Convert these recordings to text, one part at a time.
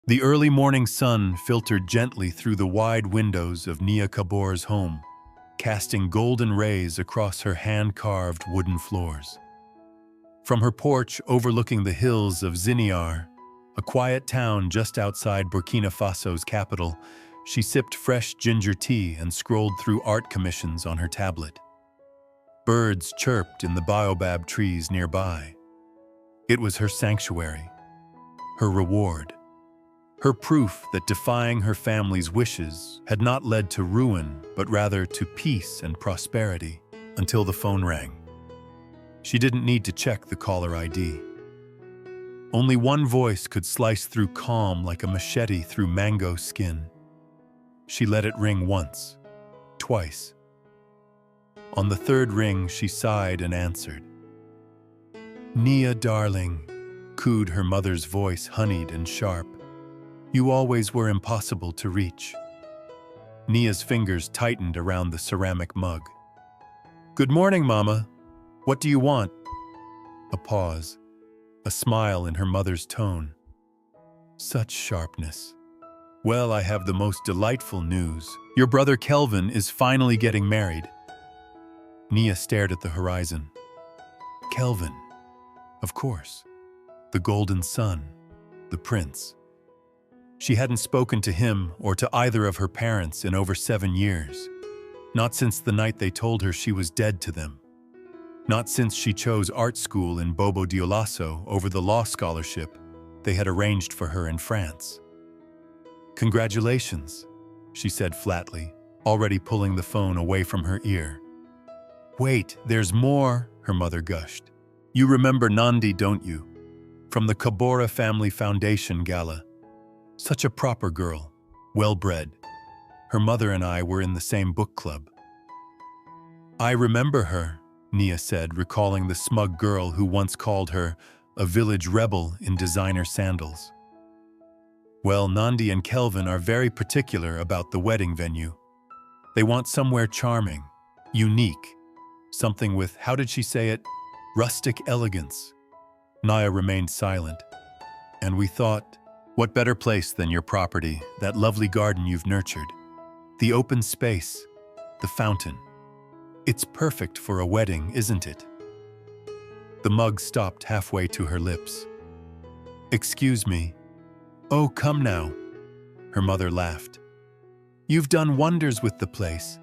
The early morning sun filtered gently through the wide windows of Nia Kabor's home, casting golden rays across her hand-carved wooden floors. From her porch overlooking the hills of Ziniar, a quiet town just outside Burkina Faso's capital, she sipped fresh ginger tea and scrolled through art commissions on her tablet. Birds chirped in the baobab trees nearby. It was her sanctuary, her reward, her proof that defying her family's wishes had not led to ruin, but rather to peace and prosperity, until the phone rang. She didn't need to check the caller ID. Only one voice could slice through calm like a machete through mango skin. She let it ring once, twice. On the third ring, she sighed and answered. "Nia, darling," cooed her mother's voice, honeyed and sharp. "You always were impossible to reach." Nia's fingers tightened around the ceramic mug. "Good morning, Mama. What do you want?" A pause, a smile in her mother's tone. Such sharpness. "Well, I have the most delightful news. Your brother Kelvin is finally getting married." Nia stared at the horizon. Kelvin, of course. The golden son, the prince. She hadn't spoken to him or to either of her parents in over 7 years. Not since the night they told her she was dead to them. Not since she chose art school in Bobo Dioulasso over the law scholarship they had arranged for her in France. "Congratulations," she said flatly, already pulling the phone away from her ear. "Wait, there's more," her mother gushed. "You remember Nandi, don't you? From the Kabora Family Foundation Gala. Such a proper girl, well-bred. Her mother and I were in the same book club." "I remember her," Nia said, recalling the smug girl who once called her a village rebel in designer sandals. "Well, Nandi and Kelvin are very particular about the wedding venue. They want somewhere charming, unique, something with, how did she say it, rustic elegance." Nia remained silent. "And we thought, what better place than your property, that lovely garden you've nurtured? The open space, the fountain. It's perfect for a wedding, isn't it?" The mug stopped halfway to her lips. "Excuse me." "Oh, come now," her mother laughed. "You've done wonders with the place.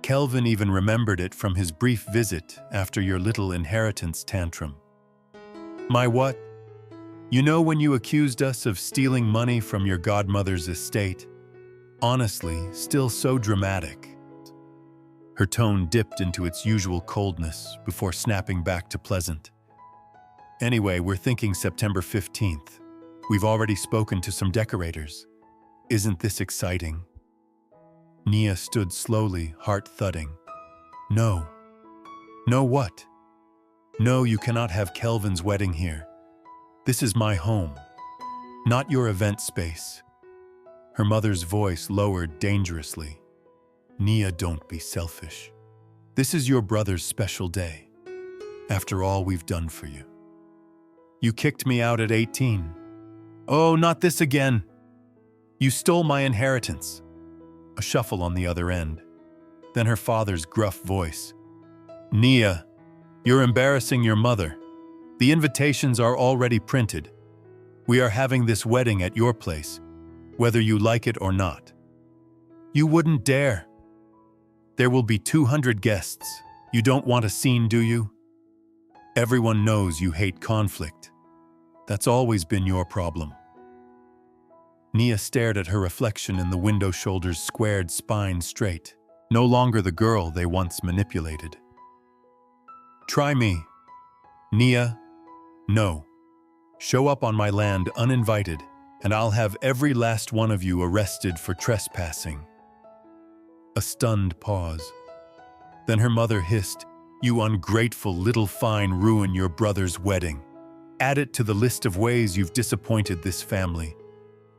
Kelvin even remembered it from his brief visit after your little inheritance tantrum." "My what?" "You know when you accused us of stealing money from your godmother's estate? Honestly, still so dramatic." Her tone dipped into its usual coldness before snapping back to pleasant. "Anyway, we're thinking September 15th. We've already spoken to some decorators. Isn't this exciting?" Nia stood slowly, heart thudding. "No." "No what?" "No, you cannot have Kelvin's wedding here. This is my home, not your event space." Her mother's voice lowered dangerously. "Nia, don't be selfish. This is your brother's special day. After all we've done for you. You kicked me out at 18. Oh, not this again. You stole my inheritance." A shuffle on the other end. Then her father's gruff voice. "Nia, you're embarrassing your mother. The invitations are already printed. We are having this wedding at your place, whether you like it or not." "You wouldn't dare." "There will be 200 guests. You don't want a scene, do you? Everyone knows you hate conflict. That's always been your problem." Nia stared at her reflection in the window shoulder's squared spine straight, no longer the girl they once manipulated. "Try me." "Nia, no. Show up on my land uninvited, and I'll have every last one of you arrested for trespassing." A stunned pause. Then her mother hissed, "You ungrateful little fine, ruin your brother's wedding. Add it to the list of ways you've disappointed this family.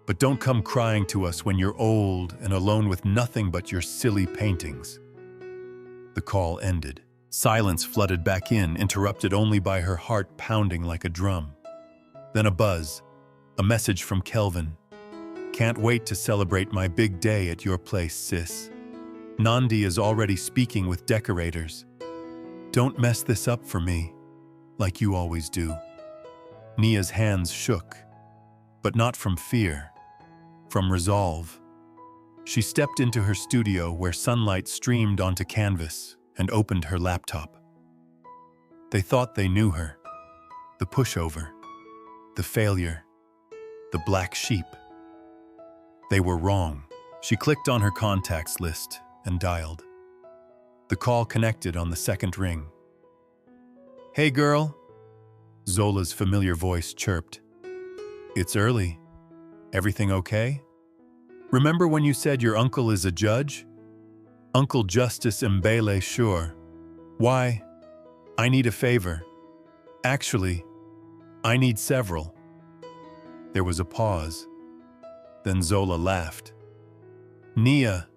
But don't come crying to us when you're old and alone with nothing but your silly paintings." The call ended. Silence flooded back in, interrupted only by her heart pounding like a drum. Then a buzz, a message from Kelvin. Can't wait to celebrate my big day at your place, sis. Nandi is already speaking with decorators. Don't mess this up for me, like you always do. Nia's hands shook, but not from fear, from resolve. She stepped into her studio where sunlight streamed onto canvas and opened her laptop. They thought they knew her. The pushover, the failure, the black sheep. They were wrong. She clicked on her contacts list and dialed. The call connected on the second ring. "Hey girl," Zola's familiar voice chirped. "It's early. Everything okay? Remember when you said your uncle is a judge? Uncle Justice Mbele, sure. Why? I need a favor. Actually, I need several." There was a pause. Then Zola laughed. "Nia,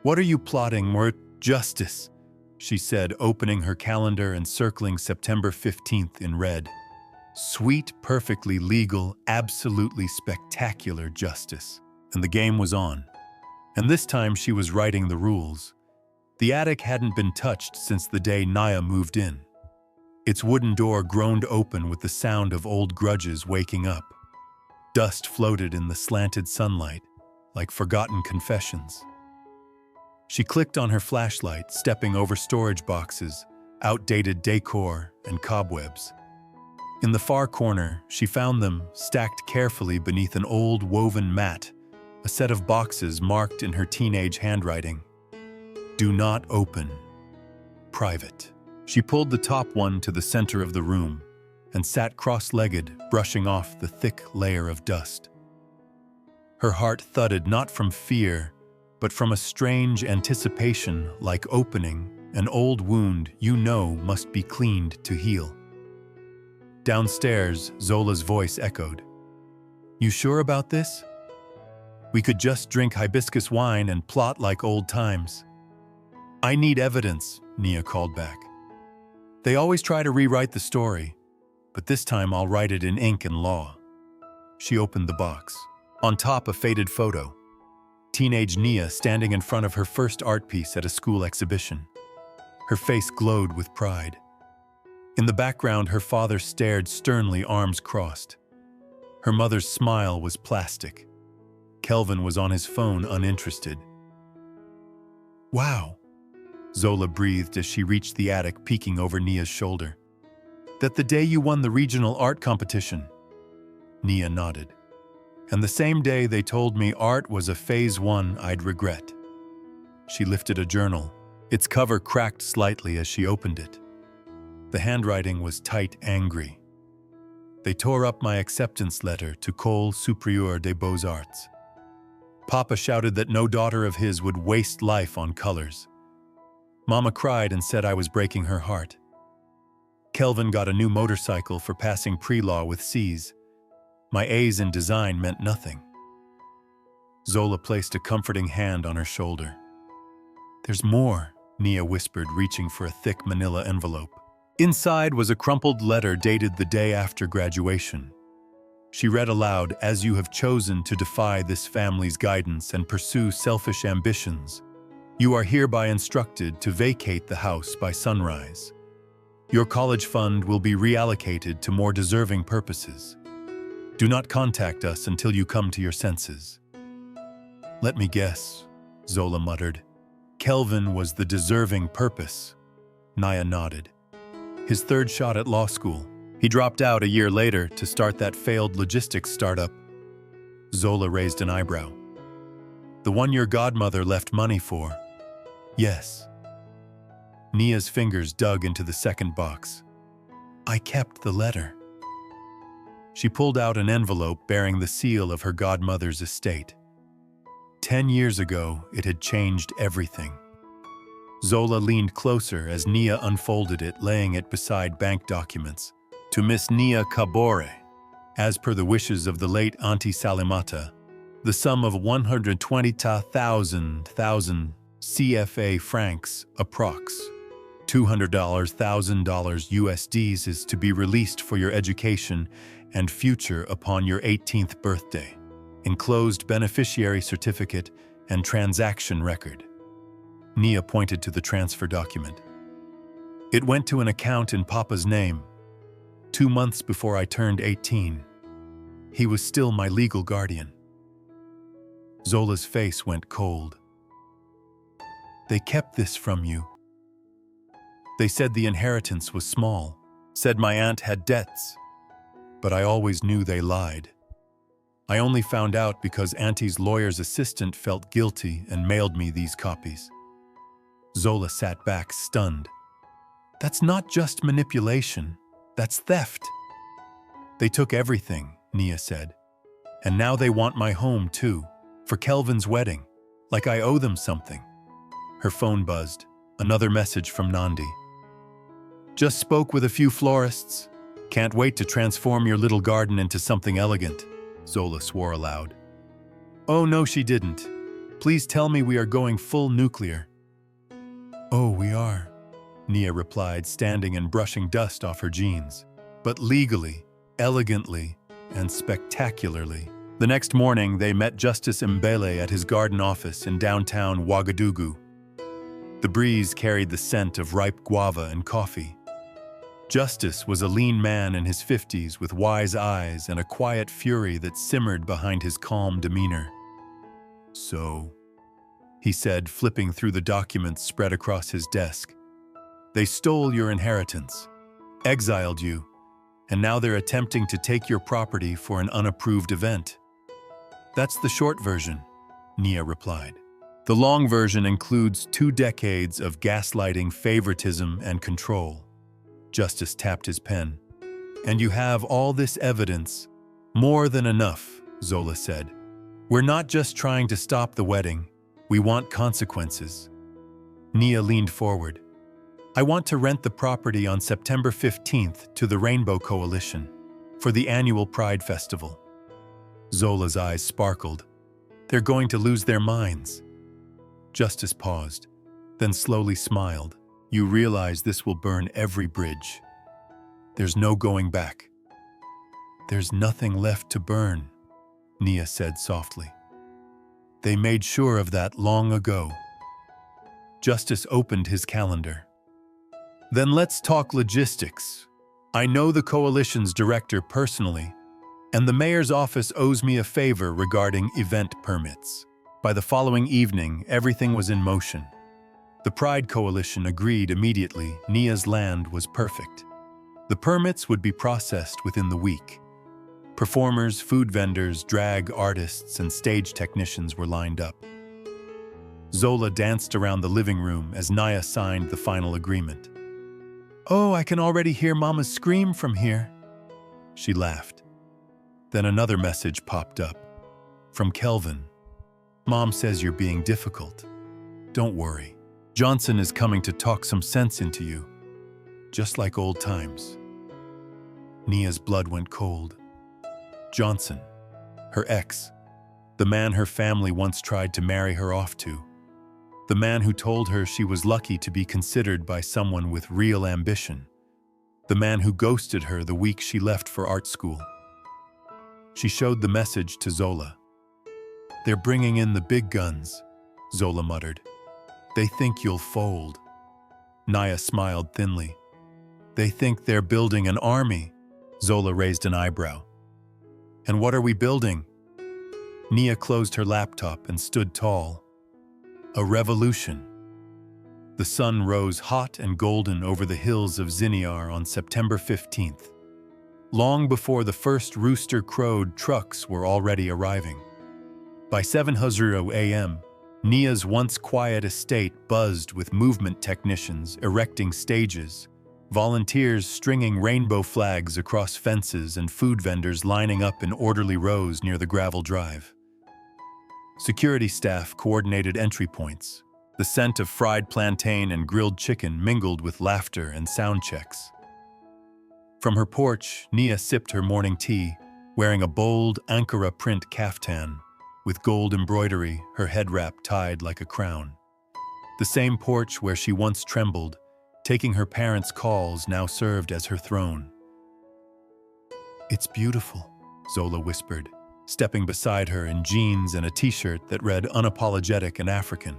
what are you plotting, more justice?" she said, opening her calendar and circling September 15th in red. Sweet, perfectly legal, absolutely spectacular justice. And the game was on. And this time she was writing the rules. The attic hadn't been touched since the day Nia moved in. Its wooden door groaned open with the sound of old grudges waking up. Dust floated in the slanted sunlight, like forgotten confessions. She clicked on her flashlight, stepping over storage boxes, outdated decor, and cobwebs. In the far corner, she found them stacked carefully beneath an old woven mat, a set of boxes marked in her teenage handwriting. "Do not open. Private." She pulled the top one to the center of the room and sat cross-legged, brushing off the thick layer of dust. Her heart thudded not from fear, but from a strange anticipation, like opening an old wound you know must be cleaned to heal. Downstairs, Zola's voice echoed. "You sure about this? We could just drink hibiscus wine and plot like old times." "I need evidence," Nia called back. "They always try to rewrite the story, but this time I'll write it in ink and law." She opened the box. On top, a faded photo. Teenage Nia standing in front of her first art piece at a school exhibition. Her face glowed with pride. In the background, her father stared sternly, arms crossed. Her mother's smile was plastic. Kelvin was on his phone, uninterested. "Wow," Zola breathed as she reached the attic, peeking over Nia's shoulder. "That the day you won the regional art competition?" Nia nodded. "And the same day they told me art was a phase 1 I'd regret." She lifted a journal. Its cover cracked slightly as she opened it. The handwriting was tight, angry. "They tore up my acceptance letter to École Supérieure des Beaux-Arts. Papa shouted that no daughter of his would waste life on colors. Mama cried and said I was breaking her heart. Kelvin got a new motorcycle for passing pre-law with C's. My A's in design meant nothing." Zola placed a comforting hand on her shoulder. "There's more," Nia whispered, reaching for a thick manila envelope. Inside was a crumpled letter dated the day after graduation. She read aloud, "As you have chosen to defy this family's guidance and pursue selfish ambitions, you are hereby instructed to vacate the house by sunrise. Your college fund will be reallocated to more deserving purposes. Do not contact us until you come to your senses." "Let me guess," Zola muttered. "Kelvin was the deserving purpose." Nia nodded. "His third shot at law school. He dropped out a year later to start that failed logistics startup." Zola raised an eyebrow. "The one your godmother left money for?" "Yes." Nia's fingers dug into the second box. "I kept the letter." She pulled out an envelope bearing the seal of her godmother's estate. 10 years ago, it had changed everything. Zola leaned closer as Nia unfolded it, laying it beside bank documents. "To Miss Nia Kabore, as per the wishes of the late Auntie Salimata, the sum of 120,000 CFA francs, approx. $200,000 USDs is to be released for your education and future upon your 18th birthday. enclosed beneficiary certificate and transaction record. Nia pointed to the transfer document. It went to an account in Papa's name. 2 months before I turned 18. He was still my legal guardian. Zola's face went cold. They kept this from you. They said the inheritance was small, said my aunt had debts, but I always knew they lied. I only found out because Auntie's lawyer's assistant felt guilty and mailed me these copies. Zola sat back, stunned. That's not just manipulation, that's theft. They took everything, Nia said. And now they want my home too, for Kelvin's wedding, like I owe them something. Her phone buzzed. Another message from Nandi. Just spoke with a few florists. Can't wait to transform your little garden into something elegant, Zola swore aloud. Oh no, she didn't. Please tell me we are going full nuclear. Oh, we are, Nia replied, standing and brushing dust off her jeans. But legally, elegantly, and spectacularly. The next morning, they met Justice Mbele at his garden office in downtown Ouagadougou. The breeze carried the scent of ripe guava and coffee. Justice was a lean man in his 50s with wise eyes and a quiet fury that simmered behind his calm demeanor. So, he said, flipping through the documents spread across his desk. They stole your inheritance, exiled you, and now they're attempting to take your property for an unapproved event. That's the short version, Nia replied. The long version includes 2 decades of gaslighting, favoritism, and control. Justice tapped his pen. And you have all this evidence. More than enough, Zola said. We're not just trying to stop the wedding. We want consequences. Nia leaned forward. I want to rent the property on September 15th to the Rainbow Coalition for the annual Pride Festival. Zola's eyes sparkled. They're going to lose their minds. Justice paused, then slowly smiled. You realize this will burn every bridge. There's no going back. There's nothing left to burn, Nia said softly. They made sure of that long ago. Justice opened his calendar. Then let's talk logistics. I know the coalition's director personally, and the mayor's office owes me a favor regarding event permits. By the following evening, everything was in motion. The Pride Coalition agreed immediately. Nia's land was perfect. The permits would be processed within the week. Performers, food vendors, drag artists, and stage technicians were lined up. Zola danced around the living room as Nia signed the final agreement. Oh, I can already hear Mama's scream from here. She laughed. Then another message popped up. From Kelvin. Mom says you're being difficult. Don't worry. Johnson is coming to talk some sense into you. Just like old times. Nia's blood went cold. Johnson, her ex, the man her family once tried to marry her off to, the man who told her she was lucky to be considered by someone with real ambition, the man who ghosted her the week she left for art school. She showed the message to Zola. They're bringing in the big guns, Zola muttered. They think you'll fold. Nia smiled thinly. They think they're building an army. Zola raised an eyebrow. And what are we building? Nia closed her laptop and stood tall. A revolution. The sun rose hot and golden over the hills of Ziniar on September 15th. Long before the first rooster crowed, trucks were already arriving. By 7:00 a.m., Nia's once quiet estate buzzed with movement technicians erecting stages, volunteers stringing rainbow flags across fences, and food vendors lining up in orderly rows near the gravel drive. Security staff coordinated entry points. The scent of fried plantain and grilled chicken mingled with laughter and sound checks. From her porch, Nia sipped her morning tea, wearing a bold Ankara print kaftan, with gold embroidery, her head wrap tied like a crown. The same porch where she once trembled, taking her parents' calls, now served as her throne. It's beautiful, Zola whispered, stepping beside her in jeans and a t-shirt that read unapologetic and African.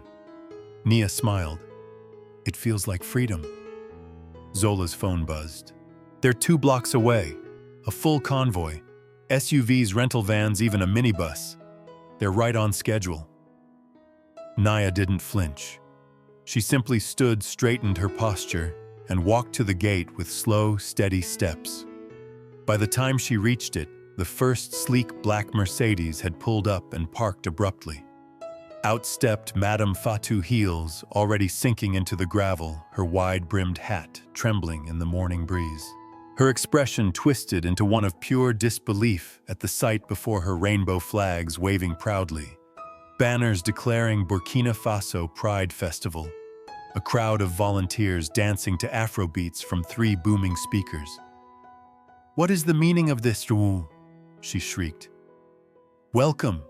Nia smiled. It feels like freedom. Zola's phone buzzed. They're 2 blocks away. A full convoy. SUVs, rental vans, even a minibus. They're right on schedule. Nia didn't flinch. She simply stood, straightened her posture, and walked to the gate with slow, steady steps. By the time she reached it, the first sleek black Mercedes had pulled up and parked abruptly. Out stepped Madame Fatou Heels, already sinking into the gravel, her wide-brimmed hat trembling in the morning breeze. Her expression twisted into one of pure disbelief at the sight before her, rainbow flags waving proudly, banners declaring Burkina Faso Pride Festival, a crowd of volunteers dancing to Afro beats from 3 booming speakers. "What is the meaning of this, Ru?" she shrieked. "Welcome,"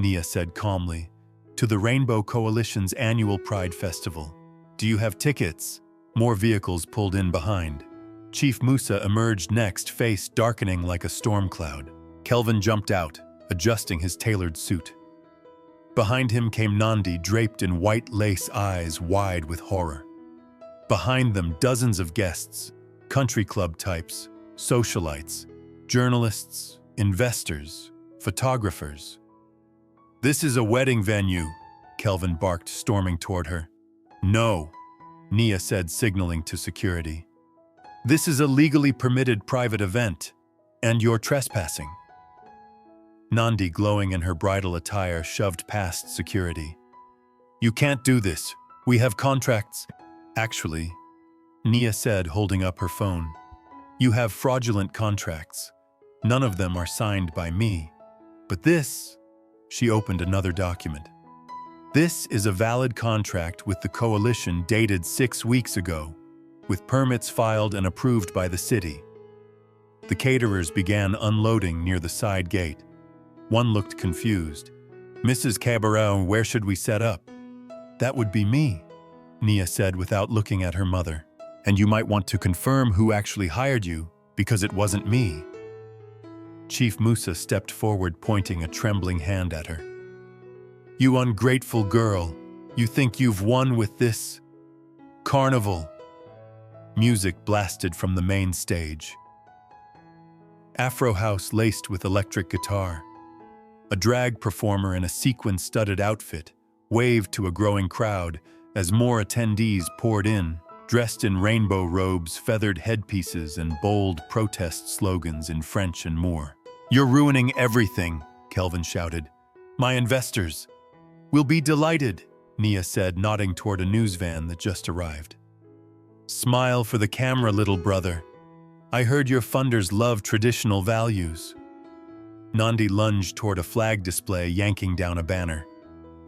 Nia said calmly, "to the Rainbow Coalition's annual Pride Festival. Do you have tickets?" More vehicles pulled in behind. Chief Musa emerged next, face darkening like a storm cloud. Kelvin jumped out, adjusting his tailored suit. Behind him came Nandi, draped in white lace, eyes wide with horror. Behind them, dozens of guests, country club types, socialites, journalists, investors, photographers. "This is a wedding venue," Kelvin barked, storming toward her. "No," Nia said, signaling to security. "This is a legally permitted private event, and you're trespassing." Nandi, glowing in her bridal attire, shoved past security. "You can't do this. We have contracts." "Actually," Nia said, holding up her phone, "you have fraudulent contracts. None of them are signed by me. But this," she opened another document. "This is a valid contract with the coalition dated 6 weeks ago, with permits filed and approved by the city." The caterers began unloading near the side gate. One looked confused. "Mrs. Cabarel, where should we set up?" "That would be me," Nia said without looking at her mother. "And you might want to confirm who actually hired you, because it wasn't me." Chief Musa stepped forward, pointing a trembling hand at her. "You ungrateful girl, you think you've won with this carnival." Music blasted from the main stage. Afro house laced with electric guitar. A drag performer in a sequin-studded outfit waved to a growing crowd as more attendees poured in, dressed in rainbow robes, feathered headpieces, and bold protest slogans in French and more. "You're ruining everything," Kelvin shouted. "My investors will be delighted," Nia said, nodding toward a news van that just arrived. "Smile for the camera, little brother. I heard your funders love traditional values." Nandi lunged toward a flag display, yanking down a banner.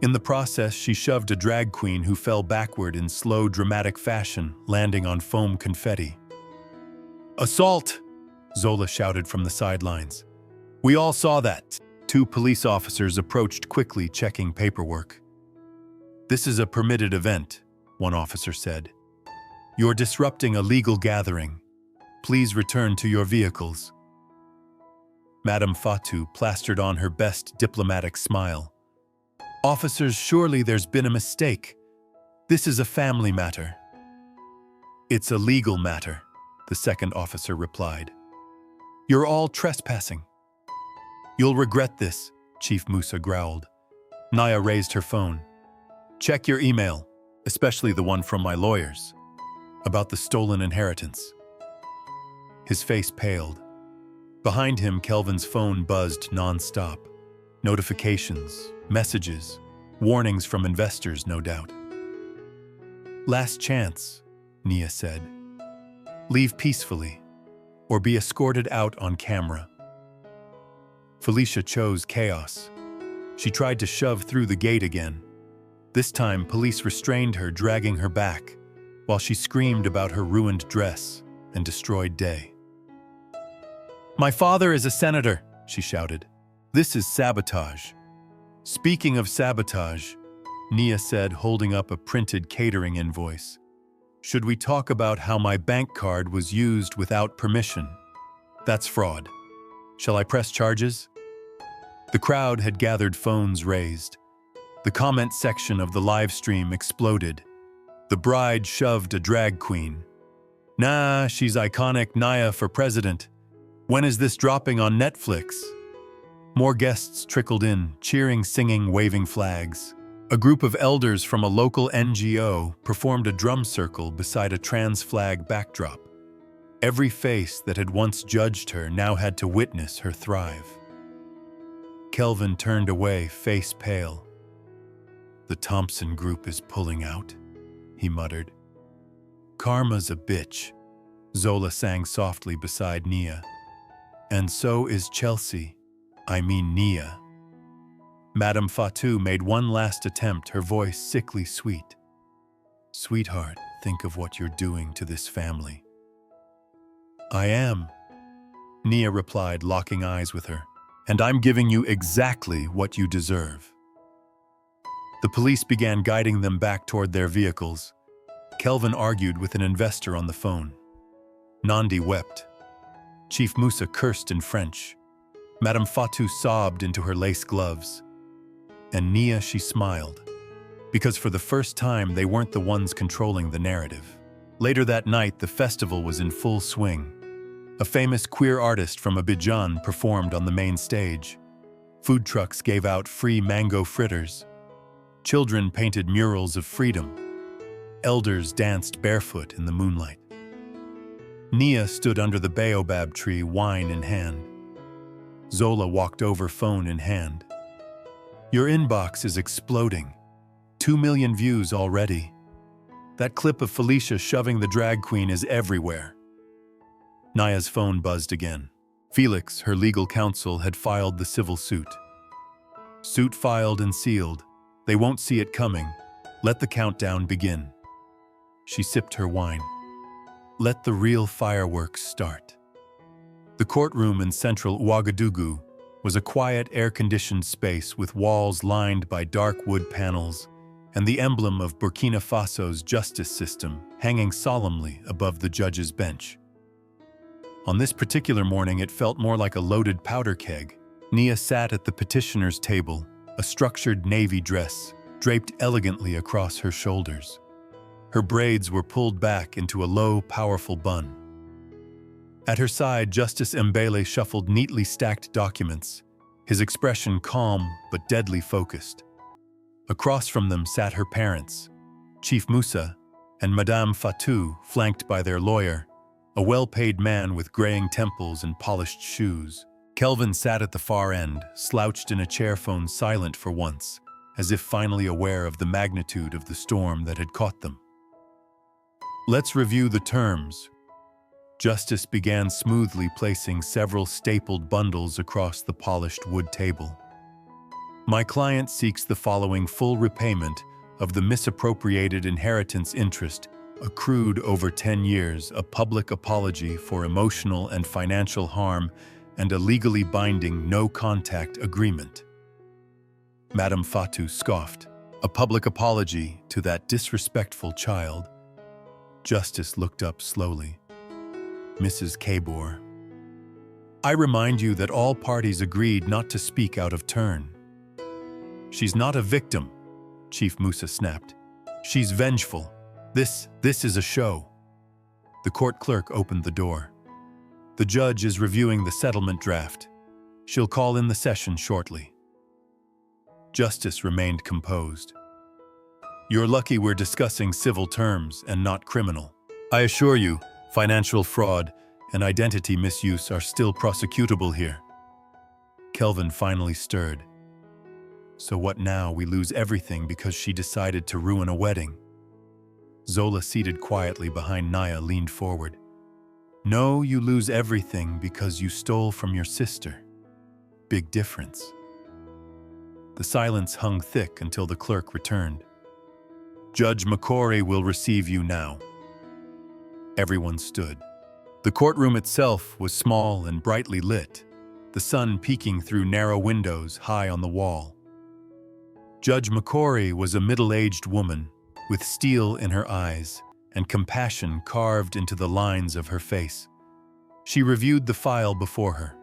In the process, she shoved a drag queen who fell backward in slow, dramatic fashion, landing on foam confetti. "Assault!" Zola shouted from the sidelines. "We all saw that." 2 police officers approached quickly, checking paperwork. "This is a permitted event," one officer said. "You're disrupting a legal gathering. Please return to your vehicles." Madame Fatou plastered on her best diplomatic smile. "Officers, surely there's been a mistake. This is a family matter." "It's a legal matter," the second officer replied. "You're all trespassing." "You'll regret this," Chief Musa growled. Nia raised her phone. "Check your email, especially the one from my lawyers, about the stolen inheritance." His face paled. Behind him, Kelvin's phone buzzed non-stop. Notifications, messages, warnings from investors, no doubt. "Last chance," Nia said. "Leave peacefully, or be escorted out on camera." Felicia chose chaos. She tried to shove through the gate again. This time, police restrained her, dragging her back, while she screamed about her ruined dress and destroyed day. "My father is a senator," she shouted. "This is sabotage." "Speaking of sabotage," Nia said, holding up a printed catering invoice. "Should we talk about how my bank card was used without permission? That's fraud. Shall I press charges?" The crowd had gathered, phones raised. The comment section of the live stream exploded. The bride shoved a drag queen. Nah, she's iconic. Naya for president. When is this dropping on Netflix? More guests trickled in, cheering, singing, waving flags. A group of elders from a local NGO performed a drum circle beside a trans flag backdrop. Every face that had once judged her now had to witness her thrive. Kelvin turned away, face pale. The Thompson group is pulling out, he muttered. Karma's a bitch, Zola sang softly beside Nia. And so is Chelsea, Nia. Madame Fatou made one last attempt, her voice sickly sweet. Sweetheart, think of what you're doing to this family. I am, Nia replied, locking eyes with her. And I'm giving you exactly what you deserve. The police began guiding them back toward their vehicles. Kelvin argued with an investor on the phone. Nandi wept. Chief Musa cursed in French. Madame Fatou sobbed into her lace gloves. And Nia, she smiled. Because for the first time, they weren't the ones controlling the narrative. Later that night, the festival was in full swing. A famous queer artist from Abidjan performed on the main stage. Food trucks gave out free mango fritters. Children painted murals of freedom. Elders danced barefoot in the moonlight. Nia stood under the baobab tree, wine in hand. Zola walked over, phone in hand. Your inbox is exploding. 2 million views already. That clip of Felicia shoving the drag queen is everywhere. Naya's phone buzzed again. Felix, her legal counsel, had filed the civil suit. Suit filed and sealed. They won't see it coming. Let the countdown begin. She sipped her wine. Let the real fireworks start. The courtroom in central Ouagadougou was a quiet, air-conditioned space with walls lined by dark wood panels and the emblem of Burkina Faso's justice system hanging solemnly above the judge's bench. On this particular morning, it felt more like a loaded powder keg. Nia sat at the petitioner's table, a structured navy dress draped elegantly across her shoulders. Her braids were pulled back into a low, powerful bun. At her side, Justice Mbele shuffled neatly stacked documents, his expression calm but deadly focused. Across from them sat her parents, Chief Musa and Madame Fatou, flanked by their lawyer, a well-paid man with graying temples and polished shoes. Kelvin sat at the far end, slouched in a chair, phone silent for once, as if finally aware of the magnitude of the storm that had caught them. Let's review the terms. Justice began smoothly, placing several stapled bundles across the polished wood table. My client seeks the following: full repayment of the misappropriated inheritance interest accrued over 10 years, a public apology for emotional and financial harm, and a legally binding no-contact agreement. Madame Fatou scoffed. A public apology to that disrespectful child? Justice looked up slowly. Mrs. Kabor, I remind you that all parties agreed not to speak out of turn. She's not a victim, Chief Musa snapped. She's vengeful. This is a show. The court clerk opened the door. The judge is reviewing the settlement draft. She'll call in the session shortly. Justice remained composed. You're lucky we're discussing civil terms and not criminal. I assure you, financial fraud and identity misuse are still prosecutable here. Kelvin finally stirred. So what now? We lose everything because she decided to ruin a wedding. Zola, seated quietly behind Naya, leaned forward. No, you lose everything because you stole from your sister. Big difference. The silence hung thick until the clerk returned. Judge McCory will receive you now. Everyone stood. The courtroom itself was small and brightly lit, the sun peeking through narrow windows high on the wall. Judge McCory was a middle-aged woman with steel in her eyes and compassion carved into the lines of her face. She reviewed the file before her.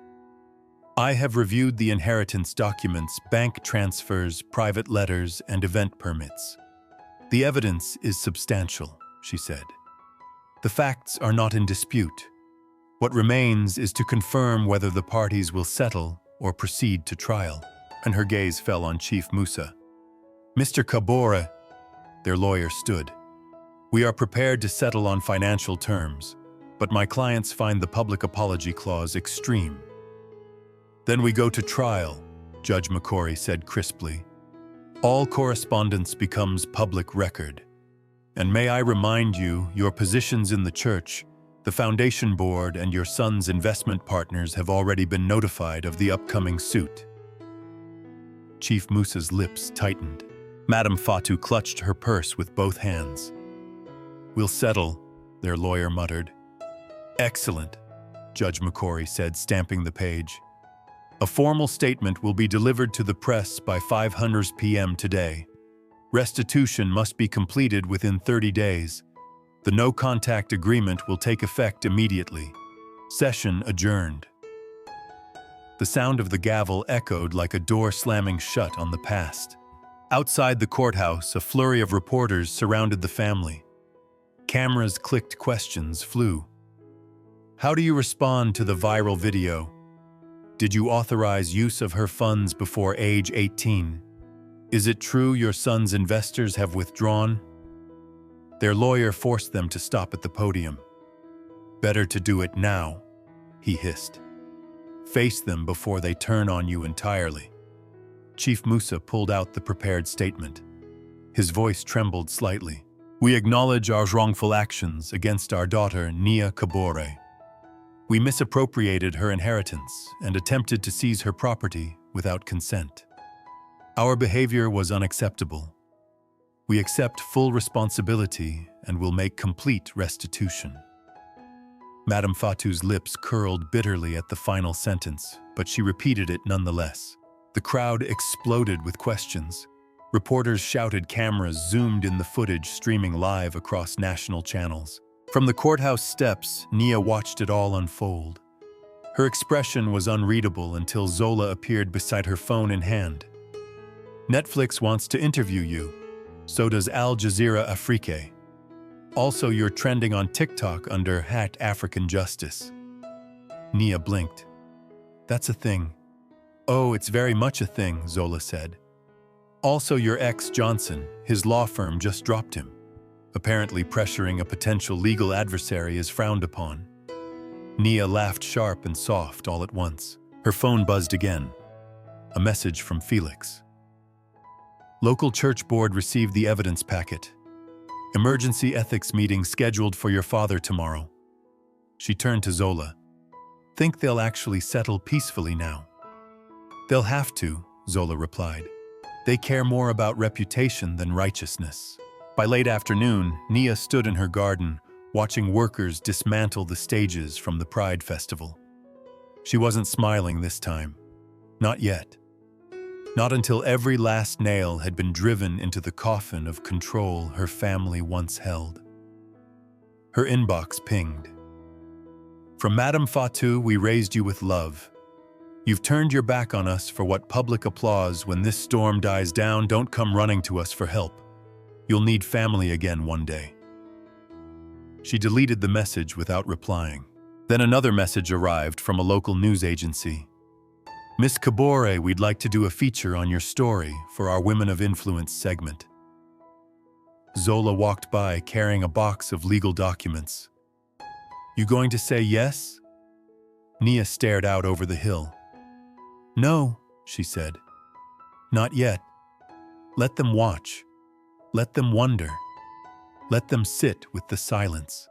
I have reviewed the inheritance documents, bank transfers, private letters, and event permits. The evidence is substantial, she said. The facts are not in dispute. What remains is to confirm whether the parties will settle or proceed to trial. And her gaze fell on Chief Musa. Mr. Kabore, their lawyer stood. We are prepared to settle on financial terms, but my clients find the public apology clause extreme. Then we go to trial, Judge McCory said crisply. All correspondence becomes public record. And may I remind you, your positions in the church, the foundation board, and your son's investment partners have already been notified of the upcoming suit. Chief Musa's lips tightened. Madame Fatou clutched her purse with both hands. We'll settle, their lawyer muttered. Excellent, Judge McCory said, stamping the page. A formal statement will be delivered to the press by 5:00 p.m. today. Restitution must be completed within 30 days. The no-contact agreement will take effect immediately. Session adjourned. The sound of the gavel echoed like a door slamming shut on the past. Outside the courthouse, a flurry of reporters surrounded the family. Cameras clicked, questions flew. How do you respond to the viral video? Did you authorize use of her funds before age 18? Is it true your son's investors have withdrawn? Their lawyer forced them to stop at the podium. Better to do it now, he hissed. Face them before they turn on you entirely. Chief Musa pulled out the prepared statement. His voice trembled slightly. We acknowledge our wrongful actions against our daughter, Nia Kabore. We misappropriated her inheritance and attempted to seize her property without consent. Our behavior was unacceptable. We accept full responsibility and will make complete restitution. Madame Fatou's lips curled bitterly at the final sentence, but she repeated it nonetheless. The crowd exploded with questions. Reporters shouted, cameras zoomed in the footage streaming live across national channels. From the courthouse steps, Nia watched it all unfold. Her expression was unreadable until Zola appeared beside her phone in hand. Netflix wants to interview you. So does Al Jazeera Afrique. Also, you're trending on TikTok under #AfricanJustice. Nia blinked. That's a thing. Oh, it's very much a thing, Zola said. Also, your ex, Johnson, his law firm just dropped him. Apparently pressuring a potential legal adversary is frowned upon. Nia laughed sharp and soft all at once. Her phone buzzed again. A message from Felix. Local church board received the evidence packet. Emergency ethics meeting scheduled for your father tomorrow. She turned to Zola. Think they'll actually settle peacefully now? They'll have to, Zola replied. They care more about reputation than righteousness. By late afternoon, Nia stood in her garden, watching workers dismantle the stages from the Pride Festival. She wasn't smiling this time. Not yet. Not until every last nail had been driven into the coffin of control her family once held. Her inbox pinged. From Madame Fatou, we raised you with love. You've turned your back on us for what public applause. When this storm dies down, don't come running to us for help. You'll need family again one day. She deleted the message without replying. Then another message arrived from a local news agency. Miss Kabore, we'd like to do a feature on your story for our Women of Influence segment. Zola walked by carrying a box of legal documents. You going to say yes? Nia stared out over the hill. No, she said. Not yet. Let them watch. Let them wonder. Let them sit with the silence.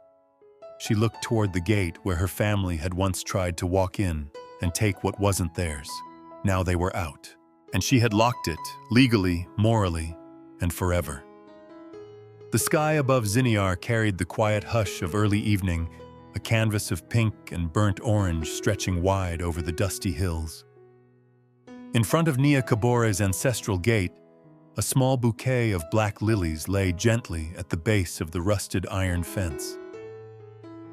She looked toward the gate where her family had once tried to walk in and take what wasn't theirs. Now they were out, and she had locked it, legally, morally, and forever. The sky above Ziniyar carried the quiet hush of early evening, a canvas of pink and burnt orange stretching wide over the dusty hills. In front of Nia Kabore's ancestral gate, a small bouquet of black lilies lay gently at the base of the rusted iron fence.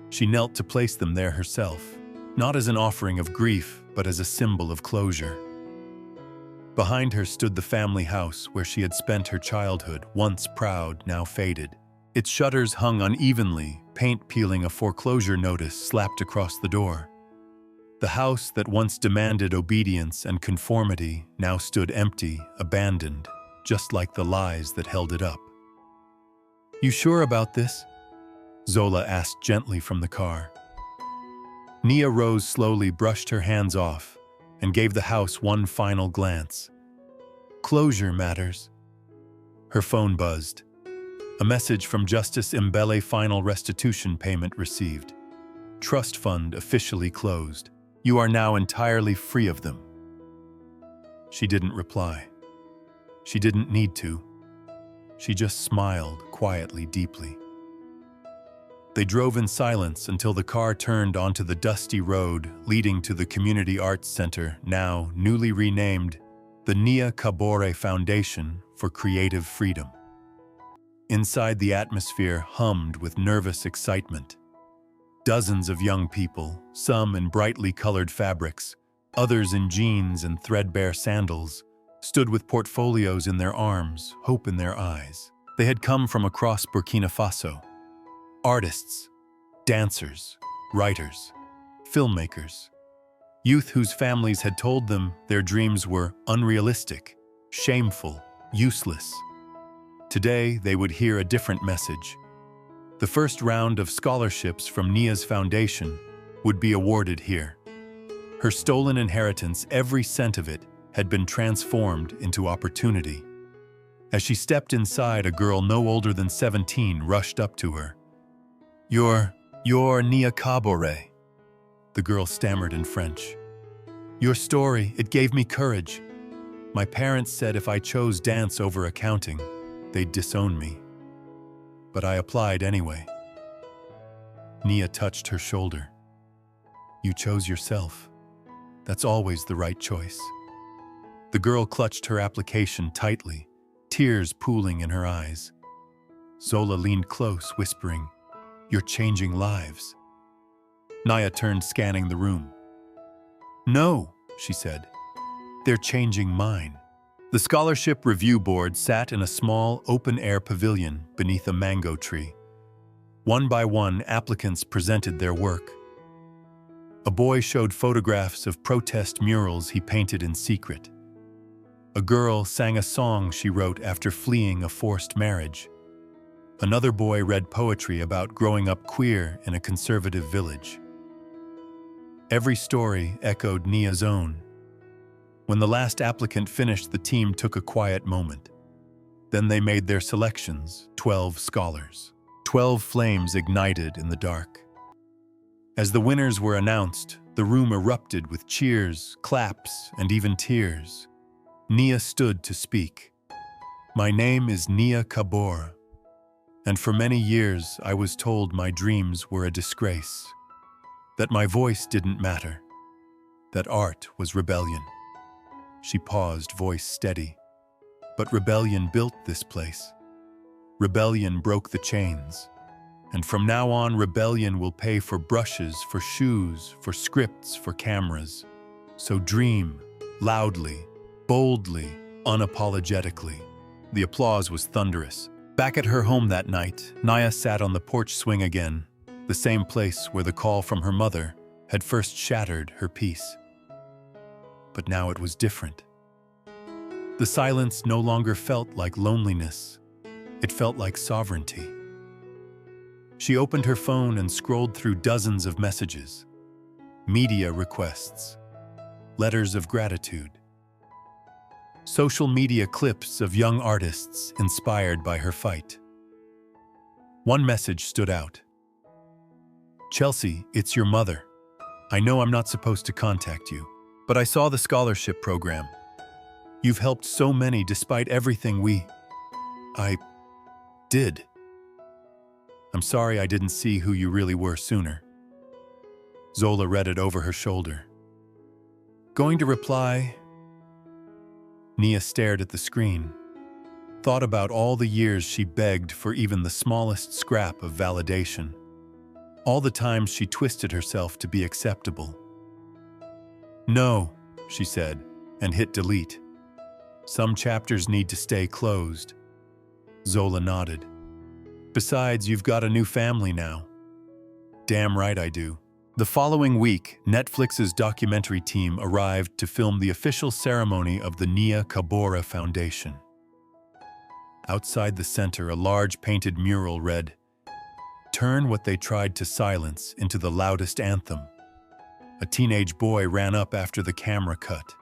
She knelt to place them there herself, not as an offering of grief, but as a symbol of closure. Behind her stood the family house where she had spent her childhood, once proud, now faded. Its shutters hung unevenly, paint peeling a foreclosure notice slapped across the door. The house that once demanded obedience and conformity now stood empty, abandoned, just like the lies that held it up. "You sure about this?" Zola asked gently from the car. Nia rose slowly, brushed her hands off, and gave the house one final glance. "Closure matters." Her phone buzzed. A message from Justice Mbele: final restitution payment received. Trust fund officially closed. You are now entirely free of them. She didn't reply. She didn't need to. She just smiled quietly, deeply. They drove in silence until the car turned onto the dusty road leading to the Community Arts Center, now newly renamed the Nia Kabore Foundation for Creative Freedom. Inside, the atmosphere hummed with nervous excitement. Dozens of young people, some in brightly colored fabrics, others in jeans and threadbare sandals, stood with portfolios in their arms, hope in their eyes. They had come from across Burkina Faso. Artists, dancers, writers, filmmakers, youth whose families had told them their dreams were unrealistic, shameful, useless. Today, they would hear a different message. The first round of scholarships from Nia's foundation would be awarded here. Her stolen inheritance, every cent of it, had been transformed into opportunity. As she stepped inside, a girl no older than 17 rushed up to her. You're Nia Kabore," the girl stammered in French. "Your story, it gave me courage. My parents said if I chose dance over accounting, they'd disown me. But I applied anyway." Nia touched her shoulder. "You chose yourself. That's always the right choice." The girl clutched her application tightly, tears pooling in her eyes. Zola leaned close, whispering, "You're changing lives." Nia turned, scanning the room. "No," she said. "They're changing mine." The Scholarship Review Board sat in a small, open-air pavilion beneath a mango tree. One by one, applicants presented their work. A boy showed photographs of protest murals he painted in secret. A girl sang a song she wrote after fleeing a forced marriage. Another boy read poetry about growing up queer in a conservative village. Every story echoed Nia's own. When the last applicant finished, the team took a quiet moment. Then they made their selections, 12 scholars. 12 flames ignited in the dark. As the winners were announced, the room erupted with cheers, claps, and even tears. Nia stood to speak. "My name is Nia Kabore, and for many years I was told my dreams were a disgrace, that my voice didn't matter, that art was rebellion." She paused, voice steady. "But rebellion built this place. Rebellion broke the chains. And from now on, rebellion will pay for brushes, for shoes, for scripts, for cameras. So dream, loudly, boldly, unapologetically." The applause was thunderous. Back at her home that night, Nia sat on the porch swing again, the same place where the call from her mother had first shattered her peace. But now it was different. The silence no longer felt like loneliness. It felt like sovereignty. She opened her phone and scrolled through dozens of messages. Media requests, letters of gratitude, social media clips of young artists inspired by her fight. One message stood out. "Chelsea, it's your mother. I know I'm not supposed to contact you, but I saw the scholarship program. You've helped so many despite everything I did. I'm sorry I didn't see who you really were sooner." Zola read it over her shoulder. Going to reply? Nia stared at the screen, thought about all the years she begged for even the smallest scrap of validation, all the times she twisted herself to be acceptable. No, she said, and hit delete. Some chapters need to stay closed. Zola nodded. Besides, you've got a new family now. Damn right I do. The following week, Netflix's documentary team arrived to film the official ceremony of the Nia Kabora Foundation. Outside the center, a large painted mural read, "Turn what they tried to silence into the loudest anthem." A teenage boy ran up after the camera cut.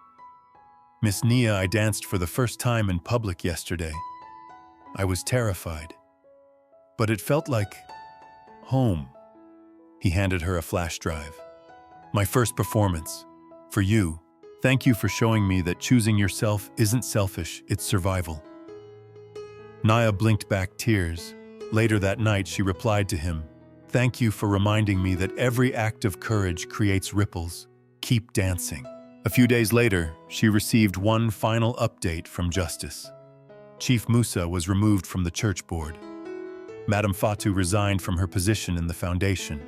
"Miss Nia, I danced for the first time in public yesterday. I was terrified. But it felt like home." He handed her a flash drive. "My first performance. For you. Thank you for showing me that choosing yourself isn't selfish, it's survival." Nia blinked back tears. Later that night, she replied to him, "Thank you for reminding me that every act of courage creates ripples. Keep dancing." A few days later, she received one final update from Justice. Chief Musa was removed from the church board. Madame Fatou resigned from her position in the foundation.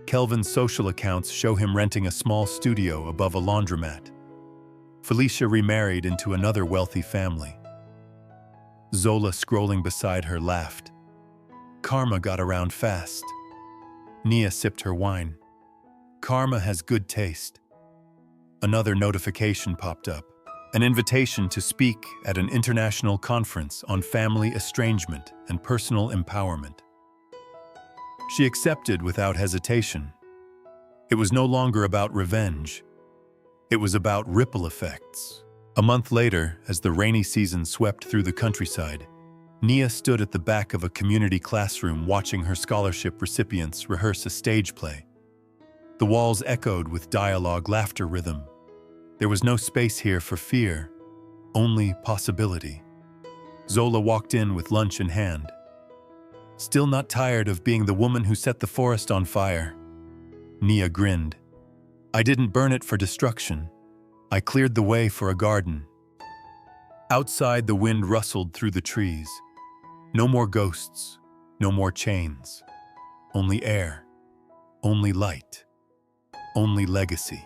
Kelvin's social accounts show him renting a small studio above a laundromat. Felicia remarried into another wealthy family. Zola, scrolling beside her, laughed. Karma got around fast. Nia sipped her wine. Karma has good taste. Another notification popped up. An invitation to speak at an international conference on family estrangement and personal empowerment. She accepted without hesitation. It was no longer about revenge. It was about ripple effects. A month later, as the rainy season swept through the countryside, Nia stood at the back of a community classroom watching her scholarship recipients rehearse a stage play. The walls echoed with dialogue, laughter, rhythm. There was no space here for fear, only possibility. Zola walked in with lunch in hand. Still not tired of being the woman who set the forest on fire? Nia grinned. I didn't burn it for destruction. I cleared the way for a garden. Outside, the wind rustled through the trees. No more ghosts, no more chains. Only air, only light, only legacy.